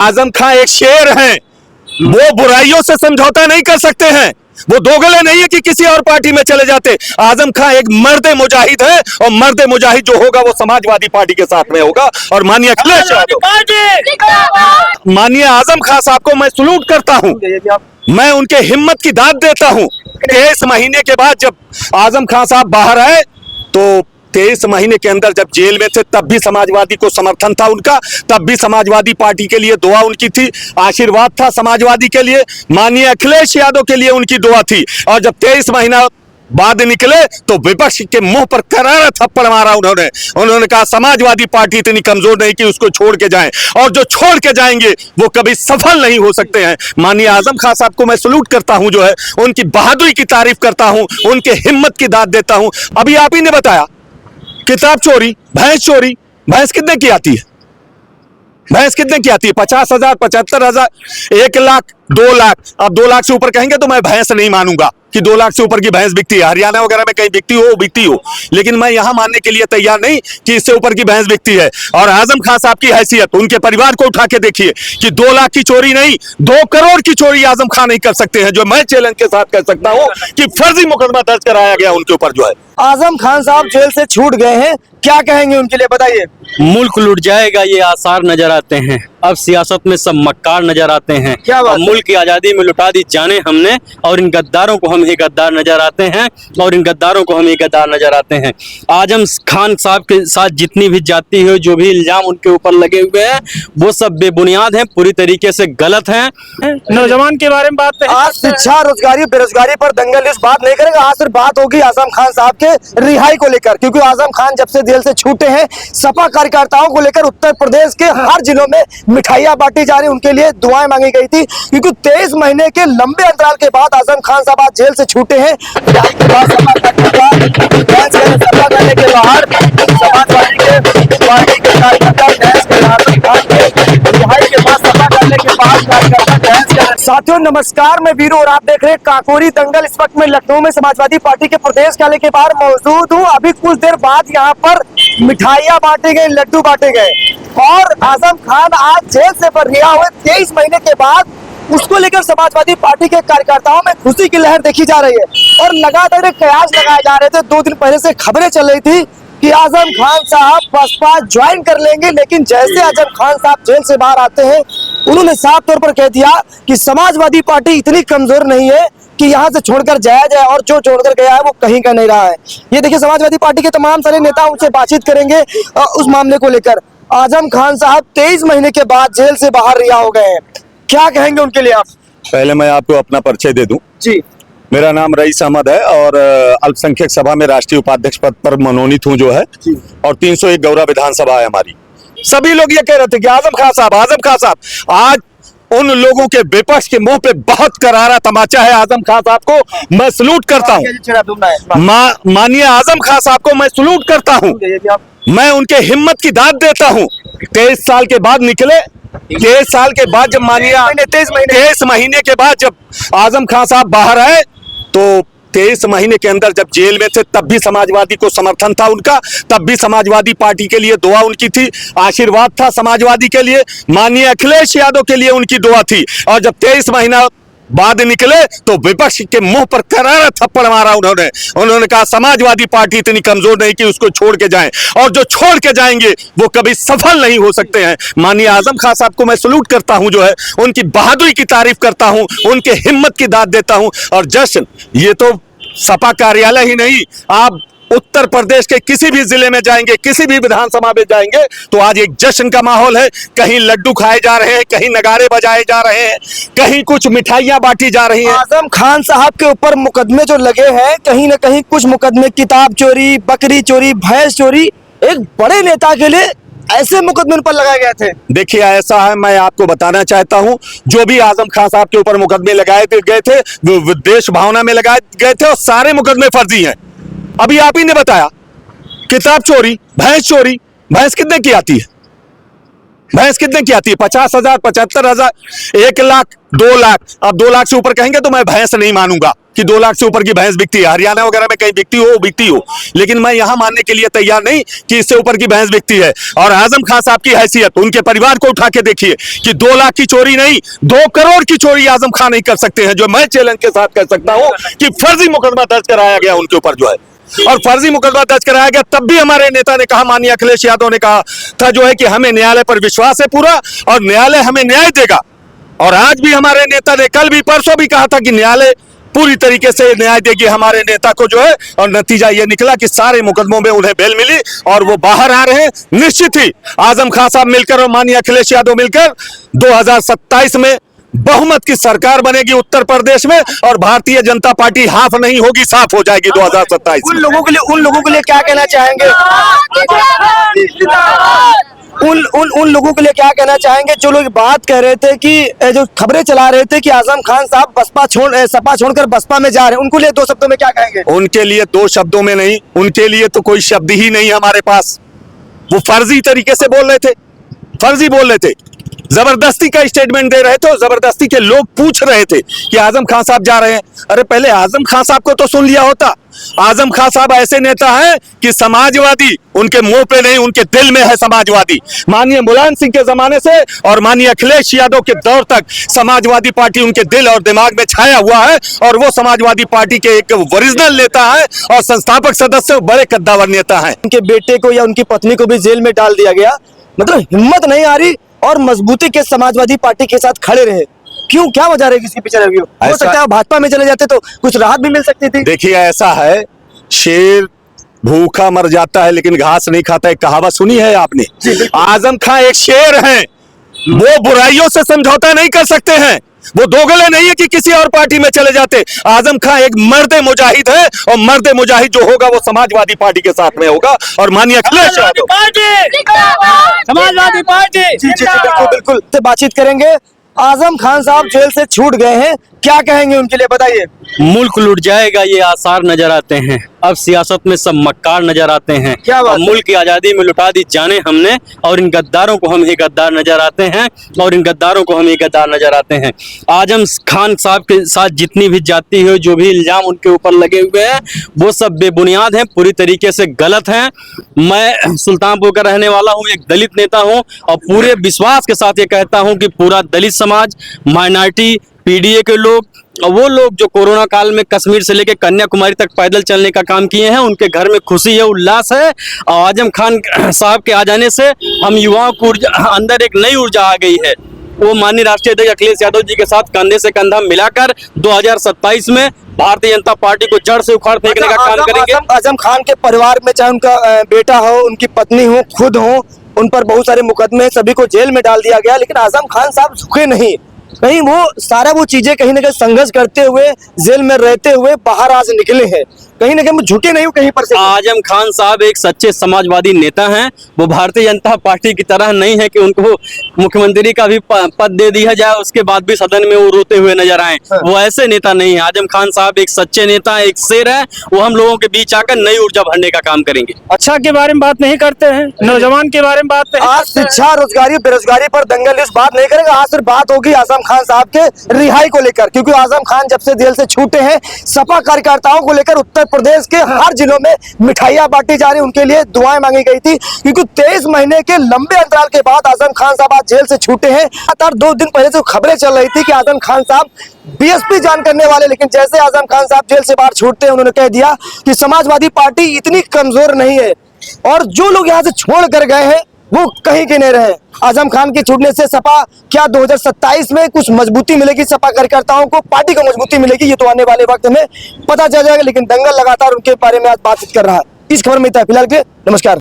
आजम खान एक शेर हैं, वो बुराइयों से समझौता नहीं कर सकते हैं। वो दोगले नहीं है कि किसी और पार्टी में चले जाते। आजम खान एक मर्द मुजाहिद है और मर्द मुजाहिद जो होगा वो समाजवादी पार्टी के साथ में होगा। और माननीय अखिलेश यादव, माननीय आजम खान साहब को मैं सलूट करता हूं, मैं उनके हिम्मत की दाद देता हूं। 23 महीने के बाद जब आजम खान साहब बाहर आए तो 23 महीने के अंदर जब जेल में थे तब भी समाजवादी को समर्थन था उनका, तब भी समाजवादी पार्टी के लिए दुआ उनकी थी, आशीर्वाद था समाजवादी के लिए, माननीय अखिलेश यादव के लिए उनकी दुआ थी। और जब 23 महीना बाद निकले तो विपक्ष के मुंह पर करारा थप्पड़ मारा उन्होंने कहा समाजवादी पार्टी इतनी कमजोर नहीं कि उसको छोड़ के जाएं, और जो छोड़ के जाएंगे वो कभी सफल नहीं हो सकते हैं। माननीय आजम खान साहब को मैं सलूट करता हूं, जो है उनकी बहादुरी की तारीफ करता हूं, उनके हिम्मत की दाद देता हूं। अभी आप ही ने बताया किताब चोरी, भैंस चोरी, भैंस कितने की आती है? भैंस कितने की आती है? 50,000, 75,000, 1 लाख, 2 लाख। अब 2 लाख से ऊपर कहेंगे तो मैं भैंस नहीं मानूंगा कि 2 लाख से ऊपर की भैंस बिकती है। हरियाणा वगैरह में कहीं बिकती हो, लेकिन मैं यहां मानने के लिए तैयार नहीं कि इससे ऊपर की भैंस बिकती है। और आजम खान साहब की हैसियत, उनके परिवार को उठा के देखिए कि 2 लाख की चोरी नहीं, 2 करोड़ की चोरी आजम खान नहीं कर सकते हैं। जो मैं चैलेंज के साथ कह सकता हूं कि फर्जी मुकदमा दर्ज कराया गया उनके ऊपर। जो है आजम खान साहब जेल से छूट गए हैं, क्या कहेंगे उनके लिए, बताइए। मुल्क लुट जाएगा ये आसार नजर आते हैं। अब सियासत में सब मक्कार नजर आते हैं। क्या बात है? मुल्क की आजादी में लुटा दी जाने हमने, और इन गद्दारों को हम ही गद्दार नजर आते हैं, और इन गद्दारों को हम ही गद्दार नजर आते हैं। आजम खान साहब के साथ जितनी भी जाती है, जो भी इल्जाम उनके ऊपर लगे हुए हैं, वो सब बेबुनियाद हैं, पूरी तरीके से गलत हैं। नौजवान के बारे में बात आज शिक्षा, रोजगारी, बेरोजगारी पर दंगल इस बात नहीं करेंगे। आज सिर्फ बात होगी आजम खान साहब के रिहाई को लेकर, क्योंकि आजम खान जब से जेल से छूटे हैं, सपा कार्यकर्ताओं को लेकर उत्तर प्रदेश के हर जिलों में मिठाइयां बांटी जा रही, उनके लिए दुआएं मांगी गई थी। क्योंकि 23 महीने के लंबे अंतराल के बाद आजम खान साहब आज जेल से छूटे हैं। रिहाई के बाद सपा करने के बाहर समाजवादी के पार्टी के कार्यकर्ता रिहाई के बाद सपा करने के बाद कार्यकर्ता। साथियों नमस्कार, मैं वीरू और आप देख रहे हैं काकोरी दंगल। इस वक्त मैं लखनऊ में समाजवादी पार्टी के प्रदेश कार्यालय के बाहर मौजूद हूँ। अभी कुछ देर बाद यहाँ पर मिठाइयां बांटे गए, लड्डू बांटे गए, और आजम खान आज जेल से रिहा हुए 23 महीने के बाद, उसको लेकर समाजवादी पार्टी के कार्यकर्ताओं में खुशी की लहर देखी जा रही है। और लगातार कयास लगाए जा रहे थे। 2 दिन पहले से खबरें चल रही थी कि आजम खान साहब बसपा ज्वाइन कर लेंगे, लेकिन जैसे आजम खान साहब जेल से बाहर आते हैं, उन्होंने साफ तौर पर कह दिया कि समाजवादी पार्टी इतनी कमजोर नहीं है कि यहाँ से छोड़कर जाया जाए, और जो छोड़कर गया है वो कहीं का नहीं रहा है। ये देखिए समाजवादी पार्टी के तमाम सारे नेता उनसे बातचीत करेंगे उस मामले को लेकर। आजम खान साहब 23 महीने के बाद जेल से बाहर रिहा हो गए हैं, क्या कहेंगे उनके लिए आप? पहले मैं आपको अपना परिचय दे दूं। जी, मेरा नाम रईस अहमद है और अल्पसंख्यक सभा में राष्ट्रीय उपाध्यक्ष पद पर मनोनीत हूं, जो है, और 301 गौरव विधानसभा है हमारी। सभी लोग ये कह रहे थे कि आजम खान साहब, आज उन लोगों के विपक्ष के मुंह पे बहुत करारा तमाचा है। आजम खान साहब को मैं सलूट करता हूं, माननीय आजम खान साहब को मैं सलूट करता हूं, मैं उनके हिम्मत की दाद देता हूं। 23 साल के बाद निकले, 23 साल के बाद जब माननीय 23 महीने के बाद जब आजम खान साहब बाहर आए तो 23 महीने के अंदर जब जेल में थे तब भी समाजवादी को समर्थन था उनका, तब भी समाजवादी पार्टी के लिए दुआ उनकी थी, आशीर्वाद था समाजवादी के लिए, माननीय अखिलेश यादव के लिए उनकी दुआ थी। और जब 23 महीना बाद निकले तो विपक्ष के मुंह पर करारा थप्पड़ मारा उन्होंने कहा समाजवादी पार्टी इतनी कमजोर नहीं कि उसको छोड़ के जाएं, और जो छोड़ के जाएंगे वो कभी सफल नहीं हो सकते हैं। माननीय आजम खान साहब को मैं सलूट करता हूं, जो है उनकी बहादुरी की तारीफ करता हूं, उनके हिम्मत की दाद देता हूं। और जश्न, ये तो सपा कार्यालय ही नहीं, आप उत्तर प्रदेश के किसी भी जिले में जाएंगे, किसी भी विधानसभा में जाएंगे तो आज एक जश्न का माहौल है। कहीं लड्डू खाए जा रहे हैं, कहीं नगारे बजाए जा रहे हैं, कहीं कुछ मिठाइयां बांटी जा रही हैं। आजम खान साहब के ऊपर मुकदमे जो लगे हैं, कहीं ना कहीं कुछ मुकदमे किताब चोरी, बकरी चोरी, भैंस चोरी, एक बड़े नेता के लिए ऐसे मुकदमे पर लगाए गए थे। देखिए ऐसा है, मैं आपको बताना चाहता हूं, जो भी आजम खान साहब के ऊपर मुकदमे लगाए गए थे वो विद्वेष भावना में लगाए गए थे, और सारे मुकदमे फर्जी हैं। अभी आप ही ने बताया किताब चोरी, भैंस चोरी, भैंस कितने की आती है? भैंस कितने की आती है? 50,000, 75,000, 1 लाख, 2 लाख। अब 2 लाख से ऊपर कहेंगे तो मैं भैंस नहीं मानूंगा। कि 2 लाख से ऊपर की भैंस बिकती है, हरियाणा वगैरह में कहीं बिकती हो, लेकिन मैं यहां मानने के लिए तैयार नहीं कि इससे ऊपर की भैंस बिकती है। और आजम खान साहब की हैसियत, उनके परिवार को उठा के देखिए कि 2 लाख की चोरी नहीं, 2 करोड़ की चोरी आजम खान नहीं कर सकते हैं। जो मैं चैलेंज के साथ कह सकता हूं कि फर्जी मुकदमा दर्ज कराया गया उनके ऊपर जो है, और फर्जी मुकदमा दर्ज कराया गया। तब भी हमारे नेता ने कहा, माननीय अखिलेश यादव ने कहा था जो है कि हमें न्यायालय पर विश्वास है पूरा और न्यायालय हमें न्याय देगा। और आज भी हमारे नेता ने कल भी परसों भी कहा था कि न्यायालय पूरी तरीके से न्याय देगी हमारे नेता को जो है, और नतीजा ये निकला कि सारे मुकदमों में उन्हें बेल मिली और वो बाहर आ रहे हैं। निश्चित ही आजम खान साहब मिलकर और माननीय अखिलेश यादव मिलकर 2027 में बहुमत की सरकार बनेगी उत्तर प्रदेश में, और भारतीय जनता पार्टी हाफ नहीं होगी, साफ हो जाएगी 2027 उन लोगों के लिए क्या कहना चाहेंगे? उन लोगों के लिए क्या कहना चाहेंगे जो लोग बात कह रहे थे कि जो खबरें चला रहे थे कि आजम खान साहब सपा छोड़कर बसपा में जा रहे हैं, उनके लिए 2 शब्दों में क्या कहेंगे? उनके लिए 2 शब्दों में नहीं, उनके लिए तो कोई शब्द ही नहीं हमारे पास। वो फर्जी तरीके से बोल रहे थे, फर्जी बोल रहे थे, जबरदस्ती का स्टेटमेंट दे रहे थे, और जबरदस्ती के लोग पूछ रहे थे कि आजम खान साहब जा रहे हैं। अरे पहले आजम खान साहब को तो सुन लिया होता। आजम खान साहब ऐसे नेता हैं कि समाजवादी उनके मुंह पे नहीं, उनके दिल में है समाजवादी। माननीय मुलायम सिंह के जमाने से और माननीय अखिलेश यादव के दौर तक समाजवादी पार्टी उनके दिल और दिमाग में छाया हुआ है, और वो समाजवादी पार्टी के एक ओरिजिनल नेता है और संस्थापक सदस्य, बड़े कद्दावर नेता हैं। उनके बेटे को या उनकी पत्नी को भी जेल में डाल दिया गया, मतलब हिम्मत नहीं आ रही और मजबूती के समाजवादी पार्टी के साथ खड़े रहे। क्यों, क्या वजह रहेगी इसके पीछे? हो सकता है भाजपा में चले जाते तो कुछ राहत भी मिल सकती थी। देखिए ऐसा है, शेर भूखा मर जाता है लेकिन घास नहीं खाता, एक कहावत सुनी है आपने? आजम खान एक शेर हैं, वो बुराइयों से समझौता नहीं कर सकते हैं, वो दोगले नहीं है कि किसी और पार्टी में चले जाते। आजम खान एक मर्द मुजाहिद है, और मर्द मुजाहिद जो होगा वो समाजवादी पार्टी के साथ में होगा। और माननीय अखिलेश यादव समाजवादी पार्टी जी बिल्कुल से बातचीत करेंगे। आजम खान साहब जेल से छूट गए हैं, क्या कहेंगे उनके लिए, बताइए। मुल्क लुट जाएगा ये आसार नजर आते हैं, अब सियासत में सब मक्कार नजर आते हैं। क्या बात और मुल्क की आजादी में लुटा दी जाने हमने, और इन गद्दारों को हम ही गद्दार नजर आते हैं, और इन गद्दारों को हम ही गद्दार नजर आते हैं। आजम खान साहब के साथ जितनी भी जाती है, जो भी इल्जाम उनके ऊपर लगे हुए हैं, वो सब बेबुनियाद हैं, पूरी तरीके से गलत हैं। मैं सुल्तानपुर का रहने वाला हूँ, एक दलित नेता हूँ, और पूरे विश्वास के साथ ये कहता हूँ कि पूरा दलित समाज, माइनॉरिटी, पीडीए के लोग, और वो लोग जो कोरोना काल में कश्मीर से लेकर कन्याकुमारी तक पैदल चलने का काम किए हैं, उनके घर में खुशी है, उल्लास है। और आजम खान साहब के आ जाने से हम युवाओं को अंदर एक नई ऊर्जा आ गई है। वो माननीय राष्ट्रीय अध्यक्ष अखिलेश यादव जी के साथ कंधे से कंधा मिलाकर 2027 में भारतीय जनता पार्टी को जड़ से उखाड़ फेंकने का काम करेंगे। आजम खान के परिवार में चाहे उनका बेटा हो, उनकी पत्नी हो, खुद हो, उन पर बहुत सारे मुकदमे, सभी को जेल में डाल दिया गया, लेकिन आजम खान साहब झुके नहीं। कहीं वो सारा वो चीजें कहीं ना कहीं संघर्ष करते हुए, जेल में रहते हुए बाहर आज निकले हैं, कहीं ना कहीं वो झुके नहीं कहीं पर से। आजम खान साहब एक सच्चे समाजवादी नेता हैं, वो भारतीय जनता पार्टी की तरह नहीं है कि उनको मुख्यमंत्री का भी पद दे दिया जाए, उसके बाद भी सदन में वो रोते हुए नजर आए। वो ऐसे नेता नहीं है। आजम खान साहब एक सच्चे नेता, एक शेर है, वो हम लोगों के बीच आकर नई ऊर्जा भरने का काम करेंगे। अच्छा के बारे में बात नहीं करते हैं, नौजवान के बारे में बात नहीं। आज शिक्षा, रोजगारी, बेरोजगारी पर दंगल इस बात नहीं करेंगे। आज सिर्फ बात होगी आजम खान साहब के रिहाई को लेकर, क्योंकि आजम खान जब से जेल से छूटे हैं, सपा कार्यकर्ताओं को लेकर उत्तर प्रदेश के हर जिलों में मिठाइयां बांटी जा रही, उनके लिए दुआएं मांगी गई थी, क्योंकि 23 महीने के लंबे अंतराल के बाद आजम खान साहब आज जेल से छूटे हैं। लगातार 2 दिन पहले से खबरें चल रही थी कि आजम खान साहब बीएसपी ज्वाइन करने वाले, लेकिन जैसे आजम खान साहब जेल से बाहर छूटते हैं, उन्होंने कह दिया कि समाजवादी पार्टी इतनी कमजोर नहीं है, और जो लोग यहाँ से छोड़ कर गए हैं वो कहीं के नहीं रहे। आजम खान के छूटने से सपा क्या 2027 में कुछ मजबूती मिलेगी, सपा कार्यकर्ताओं को, पार्टी को मजबूती मिलेगी, ये तो आने वाले वक्त में पता चल जाएगा। लेकिन दंगल लगातार उनके बारे में आज बातचीत कर रहा है। इस खबर में था फिलहाल के, नमस्कार।